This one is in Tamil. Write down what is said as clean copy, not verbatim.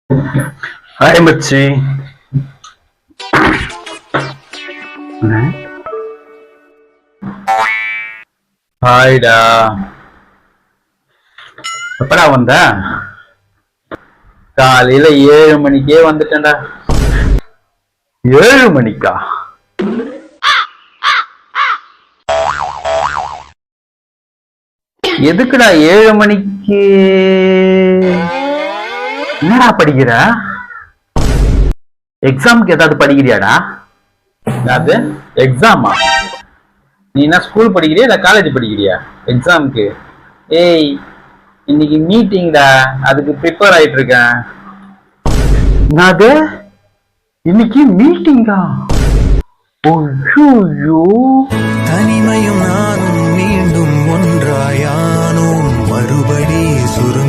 ஹாய் மச்சி. ஹாய்டா. எப்படா வந்த? காலையில 7 மணிக்கே வந்துட்டேன்டா. 7 மணிக்கா? எதுக்குடா 7 மணிக்கு? என்னடா படிக்கிற? எக்ஸாமுக்கு ஏதாவது படிக்கிறியாடா? அது எக்ஸாமா? நீ என்ன ஸ்கூல் படிக்கிறியா இல்ல காலேஜ் படிக்கிறியா எக்ஸாமுக்கு? ஏய், இன்னைக்கு மீட்டிங்டா, அதுக்கு ப்ரிப்பேர் ஆயிட்டு இருக்கேன். என்னது? இன்னைக்கு மீட்டிங்கா? ஓய்யோ. தனிமையும் நானும் மீண்டும் ஒன்றாயானோம், மறுபடி சுரு